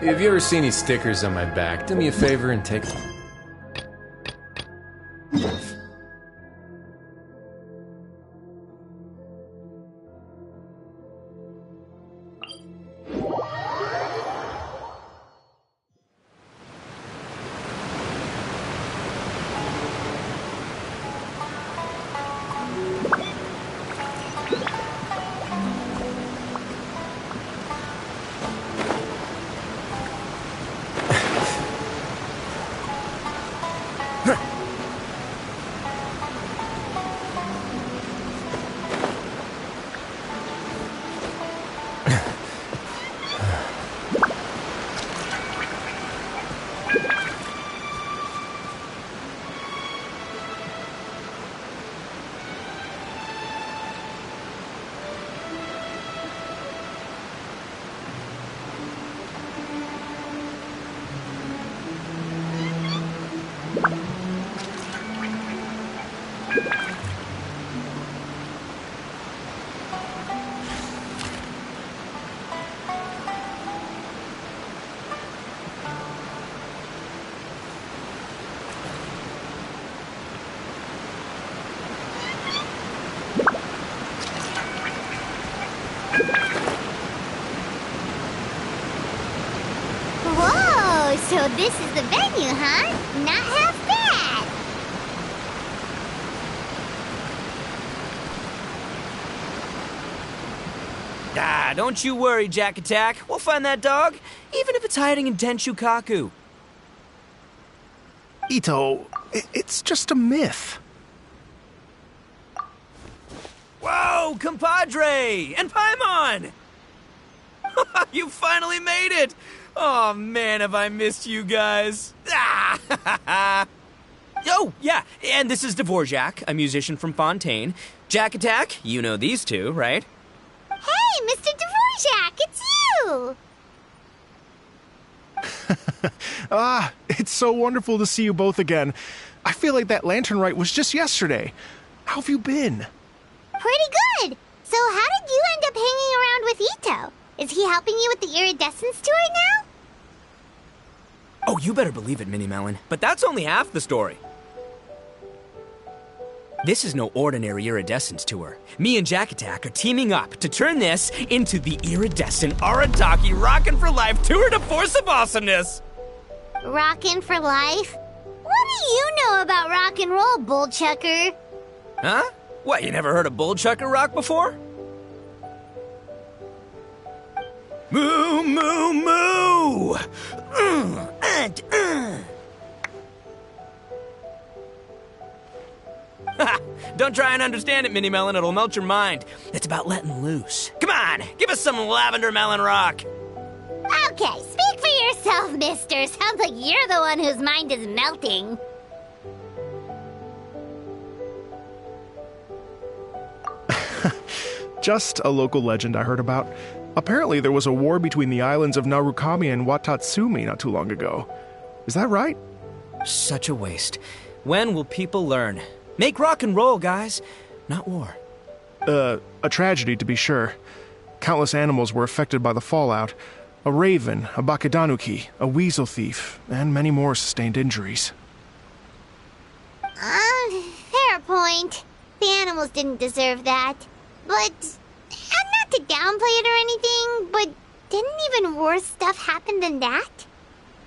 If you ever see any stickers on my back, do me a favor and take them. So this is the venue, huh? Not half bad! Ah, don't you worry, Jack Attack. We'll find that dog, even if it's hiding in Tenshukaku. Ito, it's just a myth. Whoa, compadre! And Paimon! You finally made it! Oh man, have I missed you guys. Ah! Oh, yeah, and this is Dvorak, a musician from Fontaine. Jack Attack, you know these two, right? Hey, Mr. Dvorak, it's you! It's so wonderful to see you both again. I feel like that lantern rite was just yesterday. How have you been? Pretty good. So how did you end up hanging around with Ito? Is he helping you with the iridescence tour now? Oh, you better believe it, Minnie Melon. But that's only half the story. This is no ordinary iridescence tour. Me and Jack Attack are teaming up to turn this into the iridescent Arataki Rockin' for Life Tour de Force of Awesomeness! Rockin' for life? What do you know about rock and roll, bullchucker? Huh? What, you never heard a bullchucker rock before? Moo, moo, moo! Don't try and understand it, Minnie Melon. It'll melt your mind. It's about letting loose. Come on, give us some lavender melon rock. Okay, speak for yourself, mister. Sounds like you're the one whose mind is melting. Just a local legend I heard about. Apparently there was a war between the islands of Narukami and Watatsumi not too long ago. Is that right? Such a waste. When will people learn? Make rock and roll, guys, not war. A tragedy to be sure. Countless animals were affected by the fallout. A raven, a bakedanuki, a weasel thief, and many more sustained injuries. Fair point. the animals didn't deserve that. But, not to downplay it or anything, but didn't even worse stuff happen than that?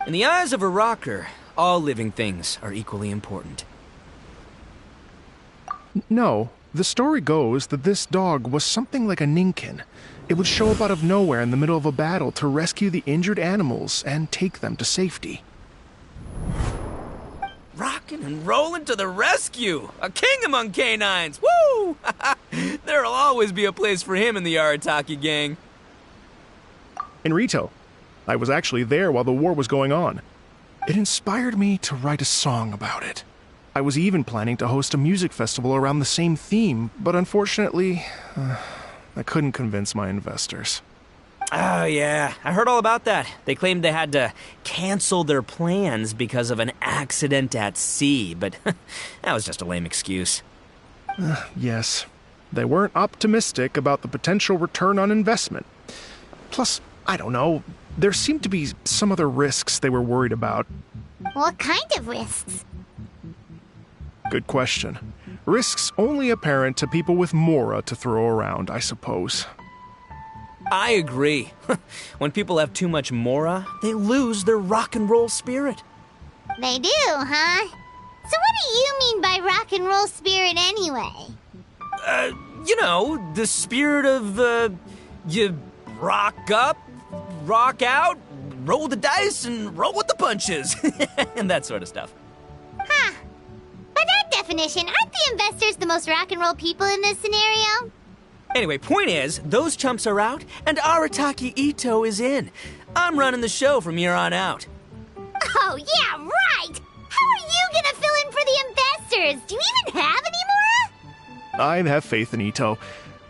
In the eyes of a rocker, all living things are equally important. No, the story goes that this dog was something like a ninkin. It would show up out of nowhere in the middle of a battle to rescue the injured animals and take them to safety. Rockin' and rollin' to the rescue! A king among canines! Woo! There'll always be a place for him in the Arataki gang. In Rito, I was actually there while the war was going on. It inspired me to write a song about it. I was even planning to host a music festival around the same theme, but unfortunately, I couldn't convince my investors. Oh, yeah. I heard all about that. They claimed they had to cancel their plans because of an accident at sea, but that was just a lame excuse. Yes. They weren't optimistic about the potential return on investment. Plus, I don't know, there seemed to be some other risks they were worried about. What kind of risks? Good question. Risks only apparent to people with mora to throw around, I suppose. I agree. When people have too much mora, they lose their rock and roll spirit. They do, huh? So what do you mean by rock and roll spirit anyway? The spirit of, you rock up, rock out, roll the dice, and roll with the punches. And that sort of stuff. Huh. By that definition, aren't the investors the most rock and roll people in this scenario? Anyway, point is, those chumps are out, and Arataki Ito is in. I'm running the show from here on out. Oh, yeah, right! How are you gonna fill in for the investors? Do you even have any mora? I have faith in Ito.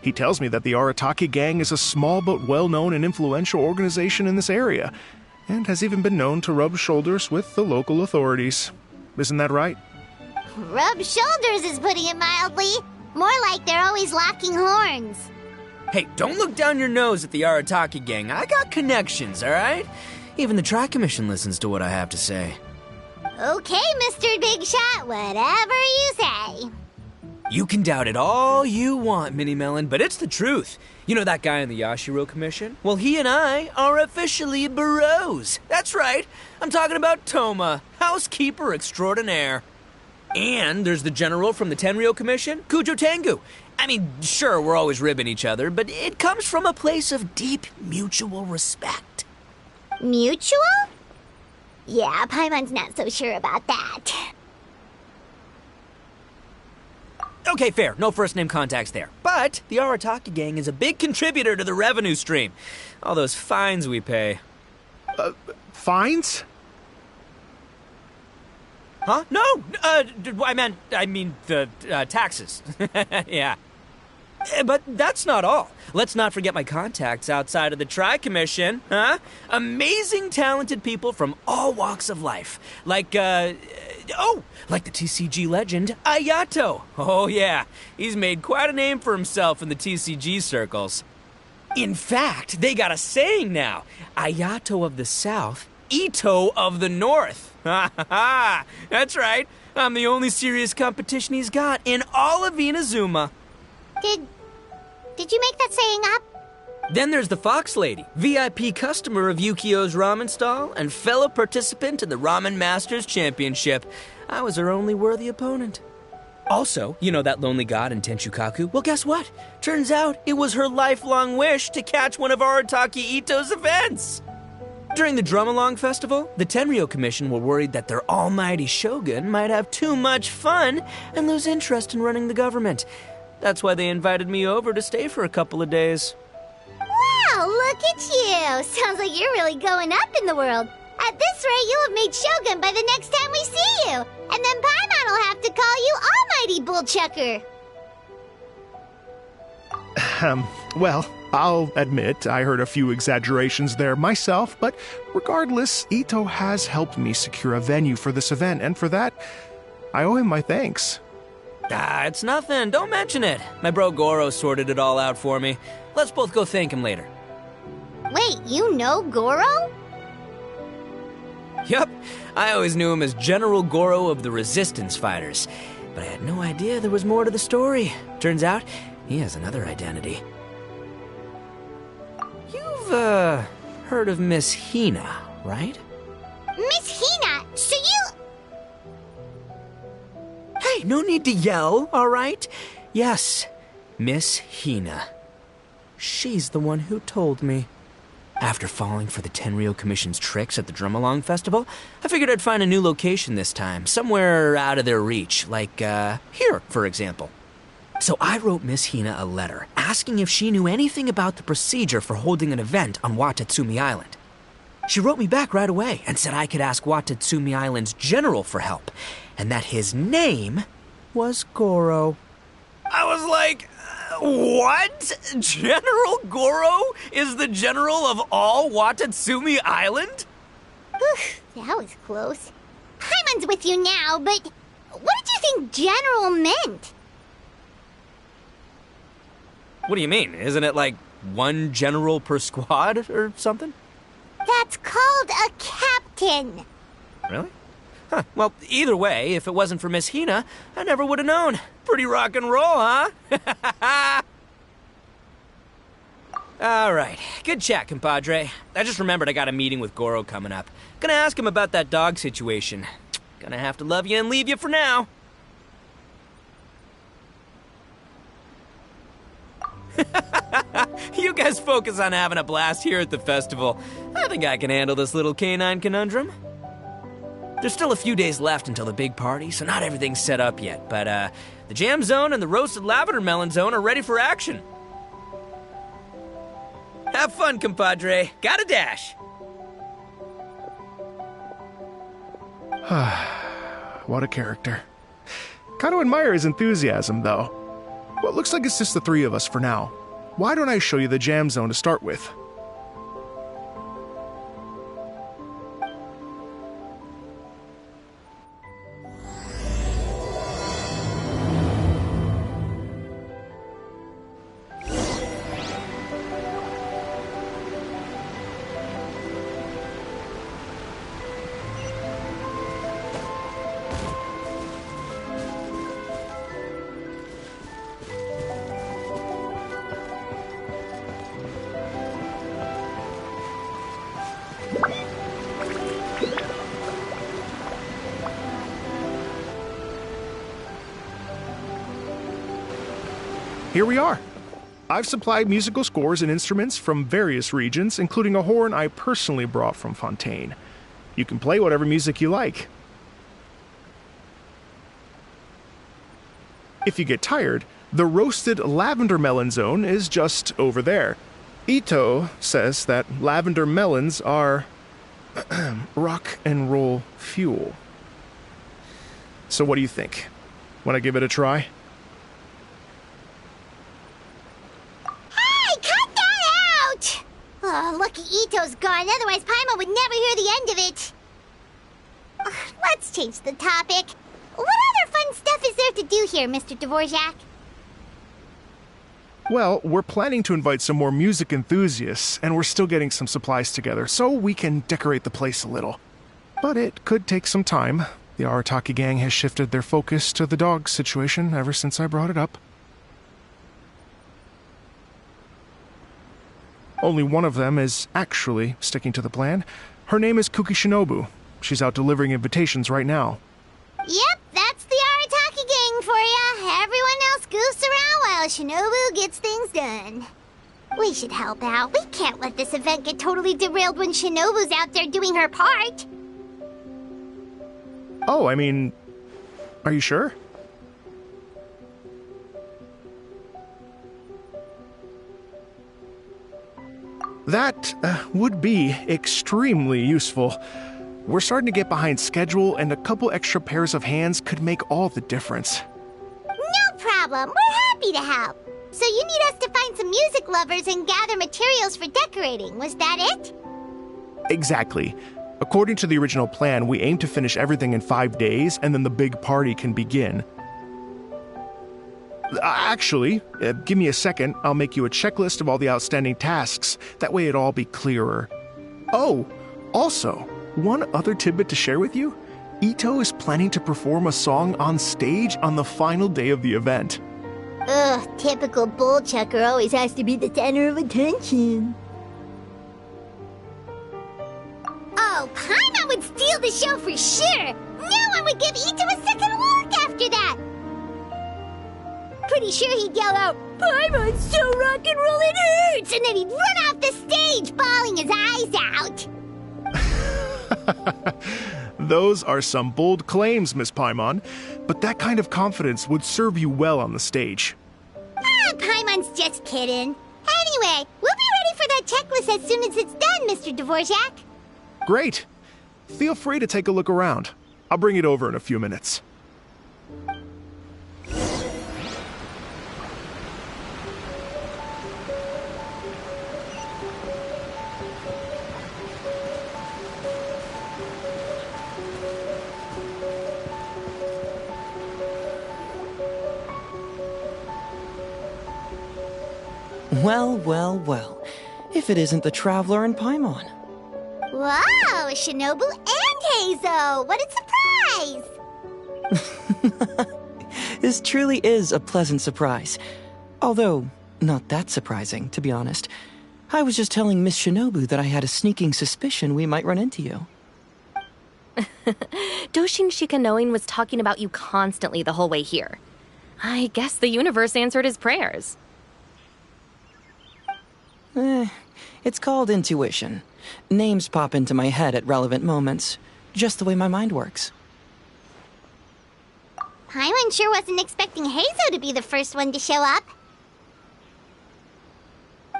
He tells me that the Arataki gang is a small but well-known and influential organization in this area, and has even been known to rub shoulders with the local authorities. Isn't that right? Rub shoulders is putting it mildly. More like they're always locking horns. Hey, don't look down your nose at the Arataki gang. I got connections, all right? Even the Tri-Commission listens to what I have to say. Okay, Mr. Big Shot, whatever you say. You can doubt it all you want, Mini Melon, but it's the truth. You know that guy in the Yashiro Commission? Well, he and I are officially bros. That's right. I'm talking about Toma, housekeeper extraordinaire. And there's the general from the Tenryo Commission, Kujo Tengu. I mean, sure, we're always ribbing each other, but it comes from a place of deep mutual respect. Mutual? Yeah, Paimon's not so sure about that. Okay, fair. No first-name contacts there. But the Arataki gang is a big contributor to the revenue stream. All those fines we pay. Fines? Huh? No! I mean the taxes. Yeah. But that's not all. Let's not forget my contacts outside of the Tri-Commission, huh? Amazing, talented people from all walks of life. Like the TCG legend, Ayato. Oh, yeah. He's made quite a name for himself in the TCG circles. In fact, they got a saying now. Ayato of the South, Ito of the North. Ha ha ha! That's right. I'm the only serious competition he's got in all of Inazuma. Did you make that saying up? Then there's the Fox Lady, VIP customer of Yukio's ramen stall and fellow participant in the Ramen Masters Championship. I was her only worthy opponent. Also, you know that lonely god in Tenshukaku? Well, guess what? Turns out it was her lifelong wish to catch one of Arataki Ito's events. During the Drum-Along Festival, the Tenryo Commission were worried that their almighty shogun might have too much fun and lose interest in running the government. That's why they invited me over to stay for a couple of days. Wow, look at you! Sounds like you're really going up in the world. At this rate, you'll have made shogun by the next time we see you. And then Paimon will have to call you Almighty Bullchucker. Well, I'll admit I heard a few exaggerations there myself, but regardless, Ito has helped me secure a venue for this event, and for that, I owe him my thanks. It's nothing. Don't mention it. My bro Goro sorted it all out for me. Let's both go thank him later. Wait, you know Goro? Yup. I always knew him as General Goro of the Resistance Fighters. but I had no idea there was more to the story. Turns out, he has another identity. You've, heard of Miss Hina, right? Miss Hina, so you... Hey, no need to yell, all right? Yes, Miss Hina. She's the one who told me. After falling for the Tenryou Commission's tricks at the Drumalong Festival, I figured I'd find a new location this time, somewhere out of their reach, like, here, for example. So I wrote Miss Hina a letter, asking if she knew anything about the procedure for holding an event on Watatsumi Island. She wrote me back right away and said I could ask Watatsumi Island's general for help, and that his name was Goro. I was like, what? General Goro is the general of all Watatsumi Island? That was close. Paimon's with you now, but what did you think general meant? What do you mean? Isn't it like one general per squad or something? That's called a captain. Really? Huh. Well, either way, if it wasn't for Miss Hina, I never would have known. Pretty rock and roll, huh? All right. Good chat, compadre. I just remembered I got a meeting with Goro coming up. Gonna ask him about that dog situation. Gonna have to love you and leave you for now. You guys focus on having a blast here at the festival. I think I can handle this little canine conundrum. There's still a few days left until the big party, so not everything's set up yet, but the jam zone and the roasted lavender melon zone are ready for action. Have fun, compadre. Got a dash. What a character. Kind of admire his enthusiasm, though. Well, it looks like it's just the three of us for now. Why don't I show you the jam zone to start with? Here we are. I've supplied musical scores and instruments from various regions, including a horn I personally brought from Fontaine. You can play whatever music you like. If you get tired, the roasted lavender melon zone is just over there. Ito says that lavender melons are rock and roll fuel. So what do you think? Want to give it a try? Oh, lucky Ito's gone, otherwise Paimon would never hear the end of it. Let's change the topic. What other fun stuff is there to do here, Mr. Dvorak? Well, we're planning to invite some more music enthusiasts, and we're still getting some supplies together, so we can decorate the place a little. But it could take some time. The Arataki gang has shifted their focus to the dog situation ever since I brought it up. Only one of them is actually sticking to the plan. Her name is Kuki Shinobu. She's out delivering invitations right now. Yep, that's the Arataki gang for ya. Everyone else goofs around while Shinobu gets things done. We should help out. We can't let this event get totally derailed when Shinobu's out there doing her part. Oh, I mean, are you sure? That would be extremely useful. We're starting to get behind schedule, and a couple extra pairs of hands could make all the difference. No problem. We're happy to help. So you need us to find some music lovers and gather materials for decorating. Was that it? Exactly. According to the original plan, we aim to finish everything in 5 days, and then the big party can begin. Actually, give me a second. I'll make you a checklist of all the outstanding tasks. That way it'll all be clearer. Oh, also, one other tidbit to share with you. Ito is planning to perform a song on stage on the final day of the event. Ugh, typical bull chucker always has to be the center of attention. Oh, Paimon would steal the show for sure! No one would give Ito a second look after that! Pretty sure he'd yell out, "Paimon's so rock and roll it hurts!" And then he'd run off the stage, bawling his eyes out. Those are some bold claims, Miss Paimon, but that kind of confidence would serve you well on the stage. Ah, Paimon's just kidding. Anyway, we'll be ready for that checklist as soon as it's done, Mr. Dvorak. Great. Feel free to take a look around. I'll bring it over in a few minutes. Well, well, well. If it isn't the Traveler and Paimon. Wow, Shinobu and Heizo! What a surprise! This truly is a pleasant surprise. Although, not that surprising, to be honest. I was just telling Miss Shinobu that I had a sneaking suspicion we might run into you. Doshin Shikanoin was talking about you constantly the whole way here. I guess the universe answered his prayers. It's called intuition. Names pop into my head at relevant moments, just the way my mind works. Paimon sure wasn't expecting Heizo to be the first one to show up.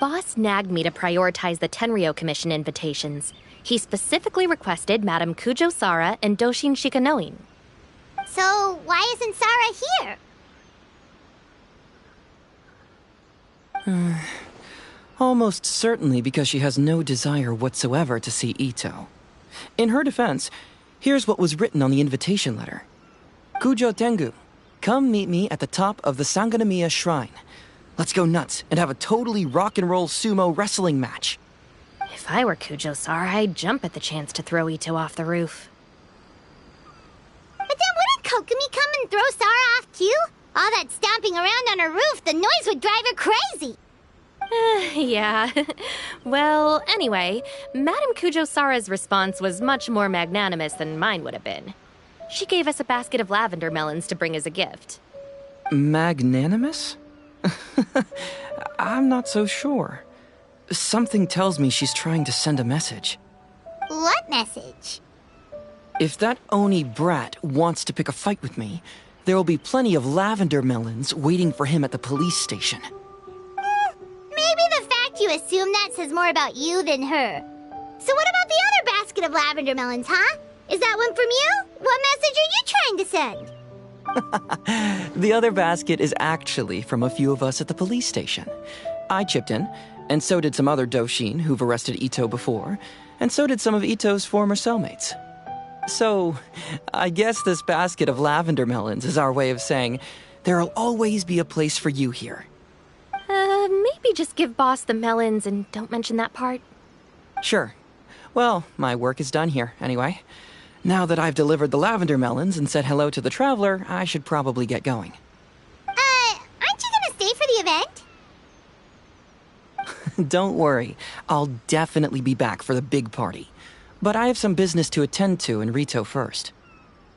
Boss nagged me to prioritize the Tenryo Commission invitations. He specifically requested Madame Kujo Sara and Doshin Shikanoin. So, why isn't Sara here? Almost certainly because she has no desire whatsoever to see Ito. In her defense, here's what was written on the invitation letter. Kujo Tengu, come meet me at the top of the Sanganamiya Shrine. Let's go nuts and have a totally rock and roll sumo wrestling match. If I were Kujo Sara, I'd jump at the chance to throw Ito off the roof. But then wouldn't Kokomi come and throw Sara off too? All that stomping around on her roof, the noise would drive her crazy. Yeah. Well, anyway, Madame Kujo Sara's response was much more magnanimous than mine would have been. She gave us a basket of lavender melons to bring as a gift. Magnanimous? I'm not so sure. Something tells me she's trying to send a message. What message? If that Oni brat wants to pick a fight with me, there will be plenty of lavender melons waiting for him at the police station. Maybe the fact you assume that says more about you than her. So what about the other basket of lavender melons, huh? Is that one from you? What message are you trying to send? The other basket is actually from a few of us at the police station. I chipped in, and so did some other Doshin who've arrested Ito before, and so did some of Ito's former cellmates. So, I guess this basket of lavender melons is our way of saying, there'll always be a place for you here. Maybe just give Boss the melons and don't mention that part. Sure. Well, my work is done here, anyway. Now that I've delivered the lavender melons and said hello to the Traveler, I should probably get going. Aren't you gonna stay for the event? Don't worry, I'll definitely be back for the big party. But I have some business to attend to in Rito first.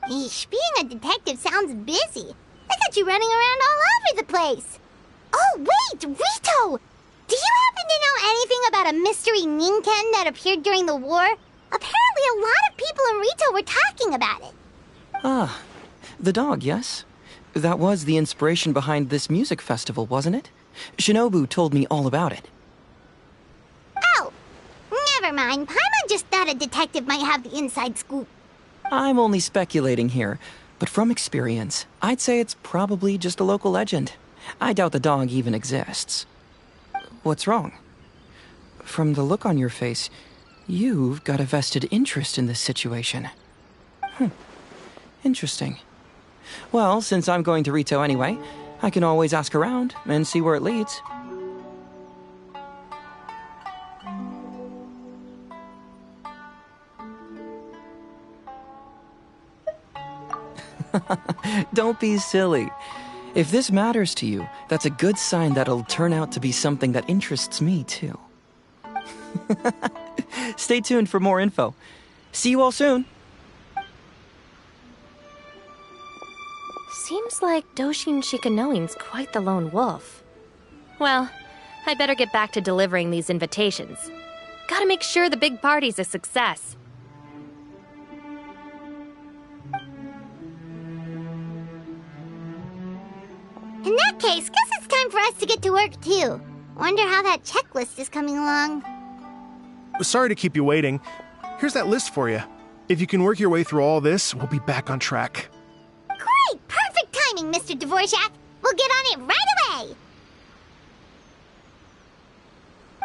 Eesh, being a detective sounds busy. I got you running around all over the place. Oh, wait, Rito! Do you happen to know anything about a mystery Ninken that appeared during the war? Apparently a lot of people in Rito were talking about it. Ah, the dog, yes? That was the inspiration behind this music festival, wasn't it? Shinobu told me all about it. Oh, never mind. Paimon just thought a detective might have the inside scoop. I'm only speculating here, but from experience, I'd say it's probably just a local legend. I doubt the dog even exists. What's wrong? From the look on your face, you've got a vested interest in this situation. Interesting. Well, since I'm going to Rito anyway, I can always ask around and see where it leads. Don't be silly. If this matters to you, that's a good sign that it'll turn out to be something that interests me, too. Stay tuned for more info. See you all soon. Seems like Doshin Shikanoin's quite the lone wolf. Well, I better get back to delivering these invitations. Gotta make sure the big party's a success. In that case, guess it's time for us to get to work too. Wonder how that checklist is coming along. Sorry to keep you waiting. Here's that list for you. If you can work your way through all this, we'll be back on track. Great! Perfect timing, Mr. Dvorak! We'll get on it right away!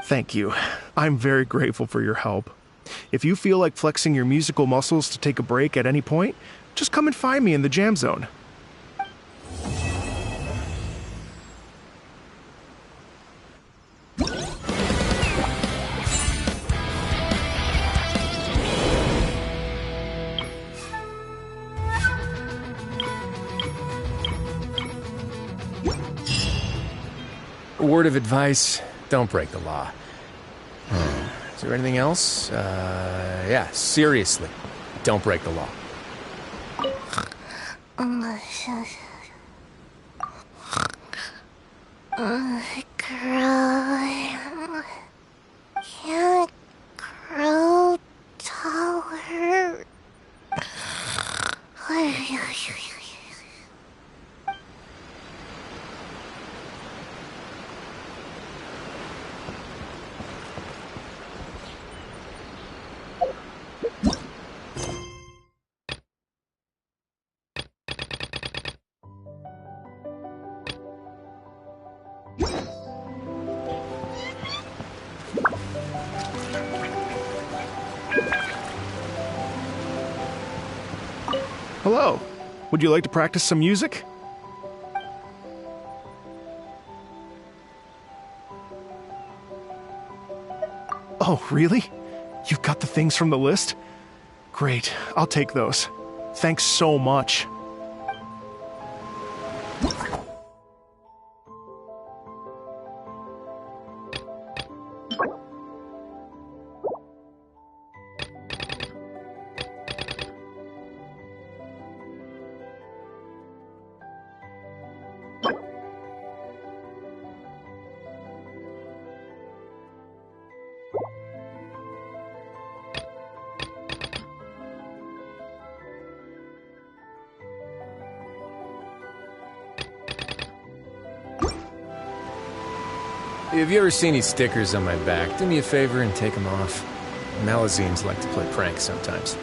Thank you. I'm very grateful for your help. If you feel like flexing your musical muscles to take a break at any point, just come and find me in the jam zone. Word of advice, don't break the law. Is there anything else? Yeah, seriously, don't break the law. Can't grow taller. Hello. Would you like to practice some music? Oh, really? You've got the things from the list? Great, I'll take those. Thanks so much. If you ever see any stickers on my back, do me a favor and take them off. Malazines like to play pranks sometimes.